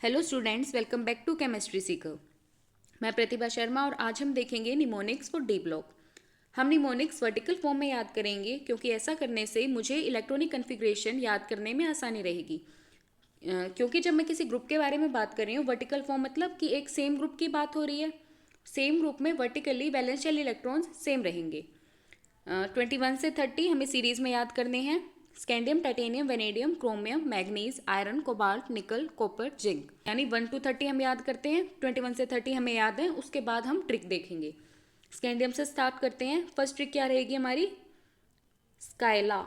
Hello students, welcome back to chemistry seeker. मैं प्रतिभा शर्मा और आज हम देखेंगे निमोनिक्स फॉर डी ब्लॉक। हम निमोनिक्स वर्टिकल फॉर्म में याद करेंगे क्योंकि ऐसा करने से मुझे इलेक्ट्रॉनिक कन्फिग्रेशन याद करने में आसानी रहेगी। क्योंकि जब मैं किसी ग्रुप के बारे में बात कर रही हूँ, वर्टिकल फॉर्म मतलब कि एक सेम ग्रुप की बात हो रही है। सेम ग्रुप में vertically valence shell electrons same रहेंगे। 21 से 30 हमें सीरीज में याद करने हैं। Scandium, titanium, vanadium, chromium, manganese, iron, cobalt, निकल, कॉपर, जिंक। यानी 1 to 30 हम याद करते हैं। 21 से 30 हमें याद है। उसके बाद हम ट्रिक देखेंगे। स्कैंडियम से स्टार्ट करते हैं। फर्स्ट ट्रिक क्या रहेगी हमारी? स्काइला।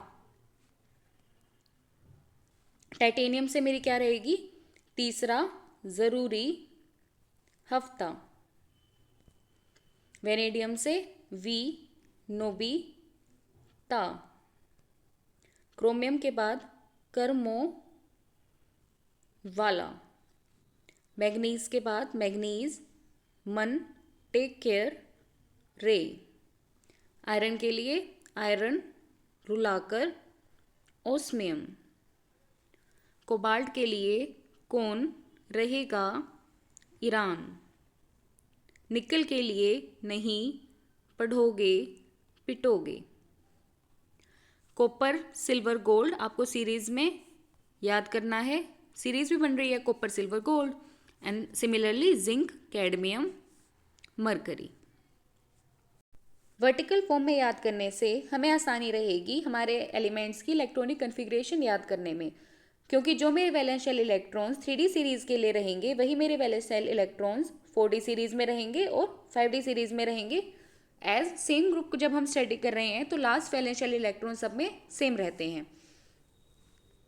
टाइटेनियम से मेरी क्या रहेगी? तीसरा जरूरी हफ्ता। वेनेडियम से वी नोबी ता। क्रोमियम के बाद कर्मो वाला। मैग्नीज के बाद मैग्नीज मन टेक केयर रे। आयरन के लिए आयरन रुलाकर ओस्मियम। कोबाल्ट के लिए कौन रहेगा ईरान। निकल के लिए नहीं पढ़ोगे पिटोगे। कॉपर, सिल्वर, गोल्ड आपको सीरीज में याद करना है। सीरीज भी बन रही है copper, silver, gold. And similarly zinc, cadmium, mercury. Vertical form में याद करने से हमें आसानी रहेगी हमारे एलिमेंट्स की इलेक्ट्रॉनिक कन्फिग्रेशन याद करने में, क्योंकि जो मेरे valence shell electrons 3D series के लिए रहेंगे वही मेरे valence shell electrons 4D series में रहेंगे और 5D सीरीज में रहेंगे। एज सेम ग्रुप को जब हम स्टडी कर रहे हैं तो लास्ट वैलेंस शेल इलेक्ट्रॉन सब में सेम रहते हैं।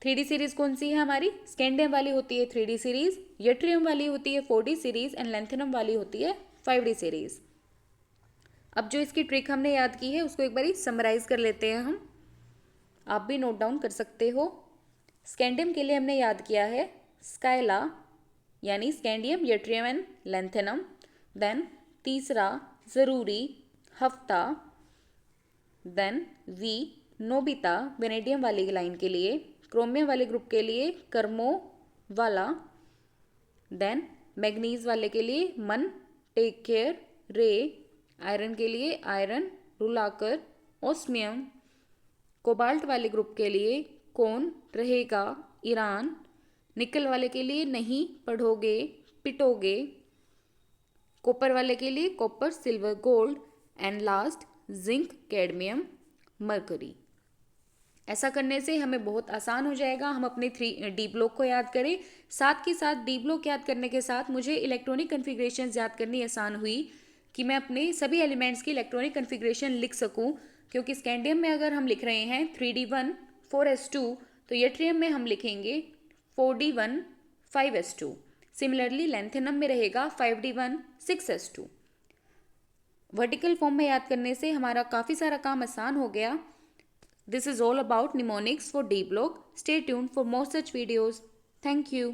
3D सीरीज कौन सी है हमारी? स्कैंडियम वाली होती है 3D सीरीज, यट्रियम वाली होती है 4D सीरीज एंड लैंथेनम वाली होती है 5D सीरीज। अब जो इसकी ट्रिक हमने याद की है उसको एक बार समराइज कर लेते हैं हम। आप भी नोट डाउन कर सकते हो। स्कैंडियम के लिए हमने याद किया है स्काइला, यानी scandium, yttrium and lanthanum. Then तीसरा जरूरी हफ्ता। देन वी नोबिता वेनेडियम वाली लाइन के लिए। क्रोमियम वाले ग्रुप के लिए कर्मो वाला। देन मैग्नीज वाले के लिए मन टेक केयर रे। आयरन के लिए आयरन रुलाकर ओस्मियम। कोबाल्ट वाले ग्रुप के लिए कौन रहेगा ईरान। निकल वाले के लिए नहीं पढ़ोगे पिटोगे। कॉपर वाले के लिए copper, silver, gold. And last zinc, cadmium, mercury. ऐसा करने से हमें बहुत आसान हो जाएगा हम अपने 3D ब्लॉक को याद करें। साथ ही साथ डी ब्लॉक याद करने के साथ मुझे इलेक्ट्रॉनिक कन्फिग्रेशन याद करनी आसान हुई कि मैं अपने सभी एलिमेंट्स की इलेक्ट्रॉनिक कन्फिग्रेशन लिख सकूं। क्योंकि स्कैंडियम में अगर हम लिख रहे हैं 3D1 4s2, तो यट्रियम में हम लिखेंगे 4D1 5s2। सिमिलरली लैंथेनम में रहेगा 5D1 6s2। वर्टिकल फॉर्म में याद करने से हमारा काफ़ी सारा काम आसान हो गया। This is all about mnemonics for D block. Stay tuned for more such videos. Thank you.